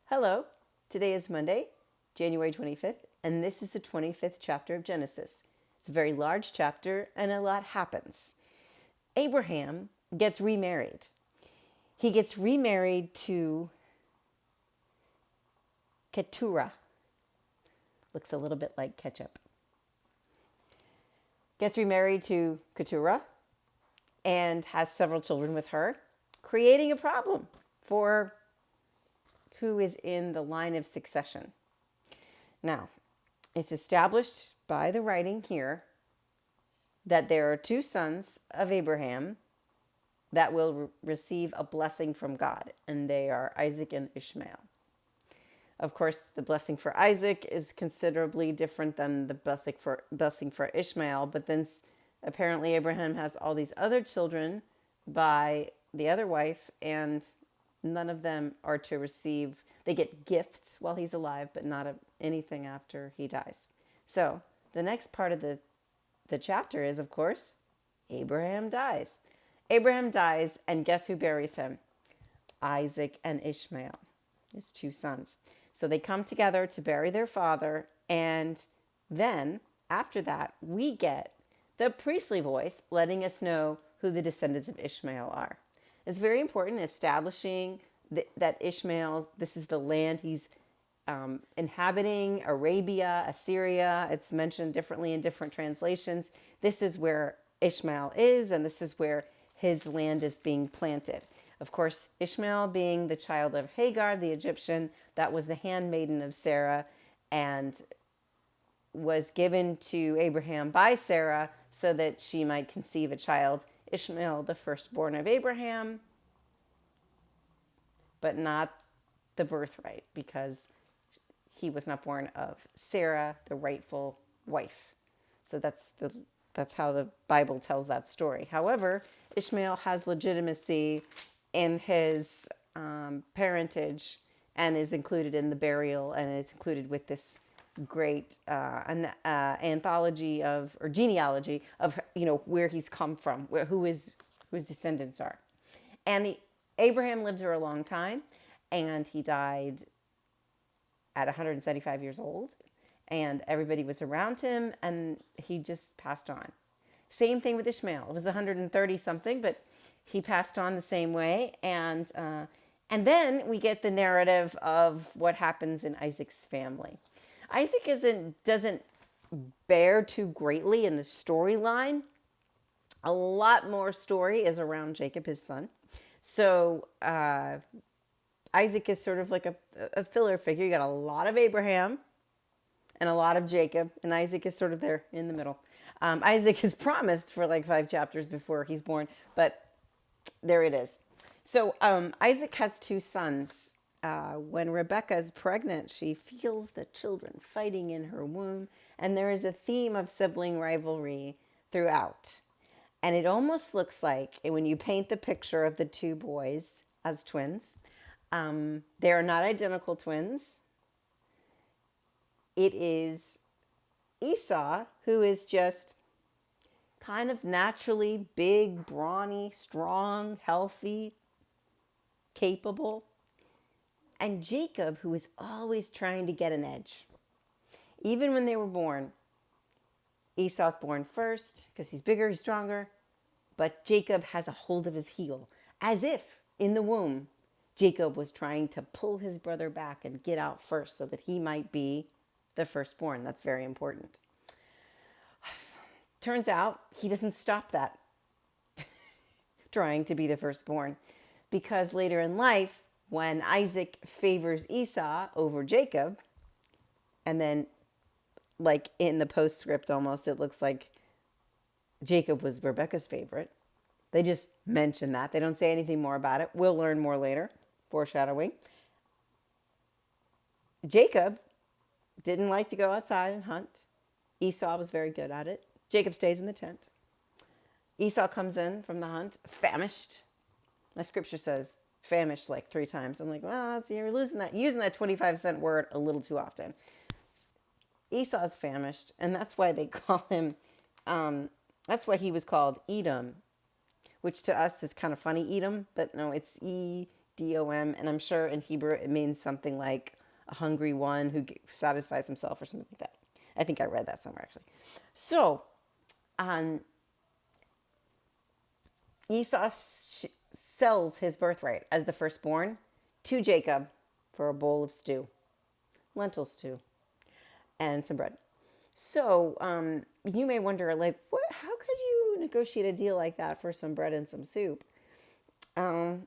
Hello, today is Monday, January 25th, and this is the 25th chapter of Genesis. It's a very large chapter, and a lot happens. Abraham gets remarried. He gets remarried to Keturah. Looks a little bit like ketchup. Gets remarried to Keturah and has several children with her, creating a problem for who is in the line of succession. Now, it's established by the writing here that there are two sons of Abraham that will receive a blessing from God, and they are Isaac and Ishmael. Of course, the blessing for Isaac is considerably different than the blessing for Ishmael, but then apparently Abraham has all these other children by the other wife, and none of them are to receive, they get gifts while he's alive, but not anything after he dies. So the next part of the chapter is, of course, Abraham dies. Abraham dies, and guess who buries him? Isaac and Ishmael, his two sons. So they come together to bury their father, and then after that, we get the priestly voice letting us know who the descendants of Ishmael are. It's very important establishing that Ishmael, this is the land he's inhabiting, Arabia, Assyria. It's mentioned differently in different translations. This is where Ishmael is, and this is where his land is being planted. Of course, Ishmael being the child of Hagar, the Egyptian, that was the handmaiden of Sarah, and was given to Abraham by Sarah so that she might conceive a child. Ishmael, the firstborn of Abraham, but not the birthright, because he was not born of Sarah, the rightful wife. So that's how the Bible tells that story. However, Ishmael has legitimacy in his parentage and is included in the burial, and it's included with this great anthology of, or genealogy of, where he's come from, who his descendants are. And Abraham lived for a long time, and he died at 175 years old, and everybody was around him, and he just passed on. Same thing with Ishmael. It was 130 something, but he passed on the same way. And then we get the narrative of what happens in Isaac's family. Isaac doesn't bear too greatly in the storyline. A lot more story is around Jacob, his son. So Isaac is sort of like a filler figure. You got a lot of Abraham and a lot of Jacob, and Isaac is sort of there in the middle. Isaac is promised for like 5 chapters before he's born, but there it is. So Isaac has 2 sons. When Rebekah is pregnant, she feels the children fighting in her womb, and there is a theme of sibling rivalry throughout. And it almost looks like, when you paint the picture of the 2 boys as twins, they are not identical twins. It is Esau, who is just kind of naturally big, brawny, strong, healthy, capable. And Jacob, who is always trying to get an edge. Even when they were born, Esau's born first because he's bigger, he's stronger. But Jacob has a hold of his heel, as if in the womb, Jacob was trying to pull his brother back and get out first so that he might be the firstborn. That's very important. Turns out he doesn't stop that, trying to be the firstborn, because later in life, when Isaac favors Esau over Jacob, and then like in the postscript almost, it looks like Jacob was Rebekah's favorite. They just mention that. They don't say anything more about it. We'll learn more later. Foreshadowing. Jacob didn't like to go outside and hunt. Esau was very good at it. Jacob stays in the tent. Esau comes in from the hunt, famished. My scripture says famished like 3 times. I'm like, well, you're using that 25-cent word a little too often. Esau's famished, and that's why they call him, that's why he was called Edom, which to us is kind of funny, Edom, but no, it's D-O-M, and I'm sure in Hebrew it means something like a hungry one who satisfies himself or something like that. I think I read that somewhere actually. So, Esau sells his birthright as the firstborn to Jacob for a bowl of stew, lentil stew, and some bread. So you may wonder, like, what? How could you negotiate a deal like that for some bread and some soup? I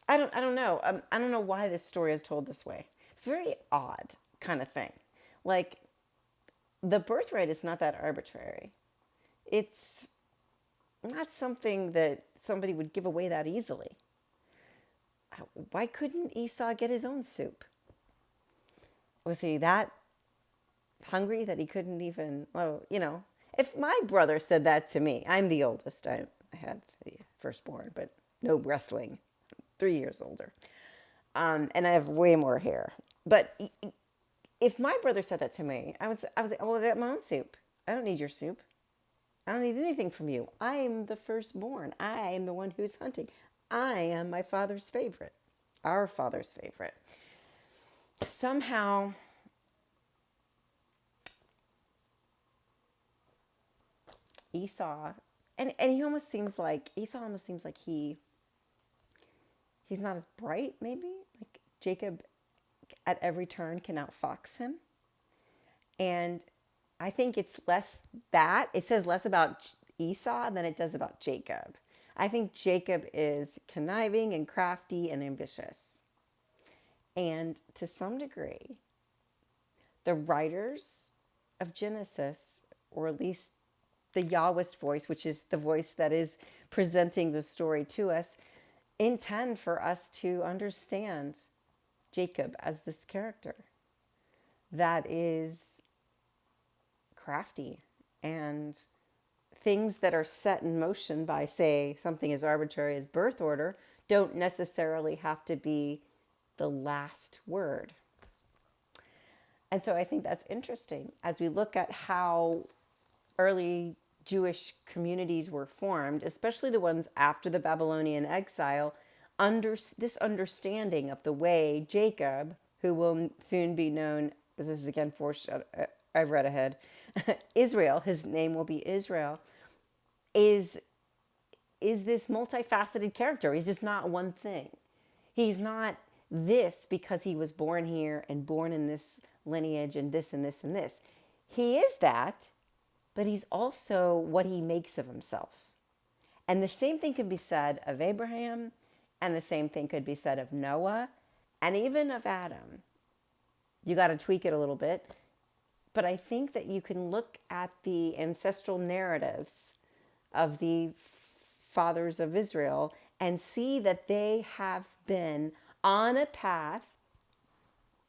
don't know. I don't know why this story is told this way. Very odd kind of thing. Like, the birthright is not that arbitrary. It's not something that somebody would give away that easily. Why couldn't Esau get his own soup? Was he that hungry that he couldn't even, if my brother said that to me, I'm the oldest. I had the firstborn, but no wrestling, 3 years older. And I have way more hair. But if my brother said that to me, I would say, well, I got my own soup. I don't need your soup. I don't need anything from you. I am the firstborn. I am the one who's hunting. I am my father's favorite, our father's favorite. Somehow, Esau, and he almost seems like, Esau almost seems like he's not as bright, maybe. Like Jacob at every turn can outfox him. And I think it's less that, it says less about Esau than it does about Jacob. I think Jacob is conniving and crafty and ambitious. And to some degree, the writers of Genesis, or at least the Yahwist voice, which is the voice that is presenting the story to us, intend for us to understand Jacob as this character that is crafty, and things that are set in motion by, say, something as arbitrary as birth order don't necessarily have to be the last word. And so I think that's interesting as we look at how early Jewish communities were formed, especially the ones after the Babylonian exile, under this understanding of the way Jacob, who will soon be known, this is again I've read ahead, Israel, his name will be Israel, is this multifaceted character. He's just not one thing. He's not this because he was born here and born in this lineage and this and this and this. He is that, but he's also what he makes of himself. And the same thing could be said of Abraham, and the same thing could be said of Noah, and even of Adam. You got to tweak it a little bit. But I think that you can look at the ancestral narratives of the fathers of Israel and see that they have been on a path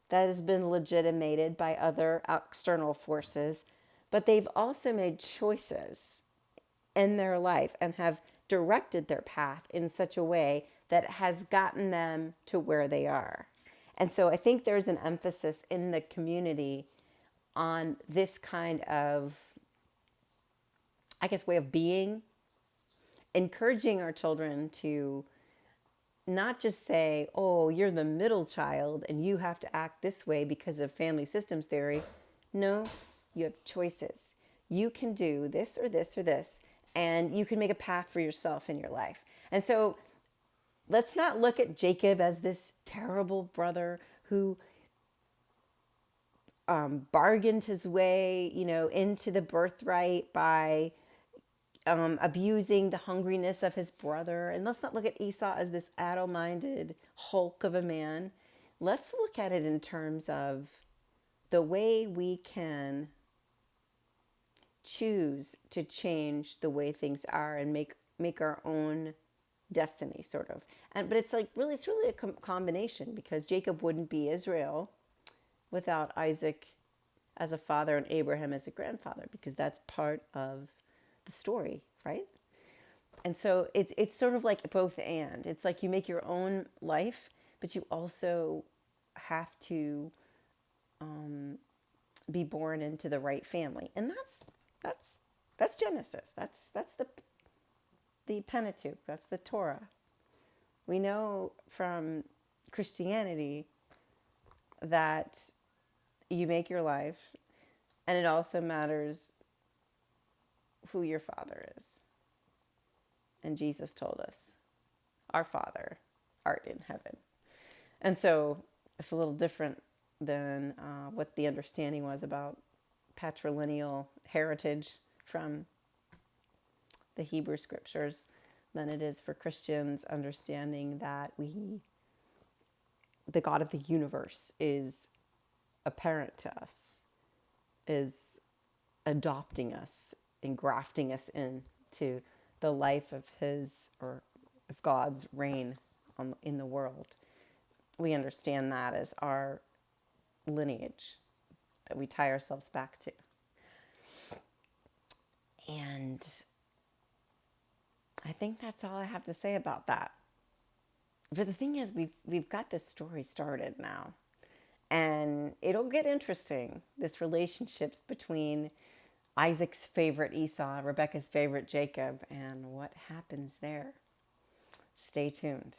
that has been legitimated by other external forces, but they've also made choices in their life and have directed their path in such a way that has gotten them to where they are. And so I think there's an emphasis in the community on this kind of, I guess, way of being, encouraging our children to not just say, oh, you're the middle child and you have to act this way because of family systems theory. No, you have choices. You can do this or this or this, and you can make a path for yourself in your life. And so let's not look at Jacob as this terrible brother who bargained his way, into the birthright by abusing the hungriness of his brother. And let's not look at Esau as this addle-minded hulk of a man. Let's look at it in terms of the way we can choose to change the way things are and make our own destiny, sort of. But it's really a combination, because Jacob wouldn't be Israel without Isaac as a father and Abraham as a grandfather, because that's part of the story, right? And so it's sort of like both and. It's like you make your own life, but you also have to be born into the right family. And that's Genesis. That's the Pentateuch. That's the Torah. We know from Christianity that you make your life, and it also matters who your father is. And Jesus told us, our Father art in heaven. And so it's a little different than what the understanding was about patrilineal heritage from the Hebrew scriptures than it is for Christians understanding that the God of the universe is apparent to us, is adopting us, engrafting us into the life of his, or of God's reign in the world. We understand that as our lineage that we tie ourselves back to. And I think that's all I have to say about that. But the thing is, we've got this story started now. And it'll get interesting, this relationship between Isaac's favorite Esau, Rebekah's favorite Jacob, and what happens there. Stay tuned.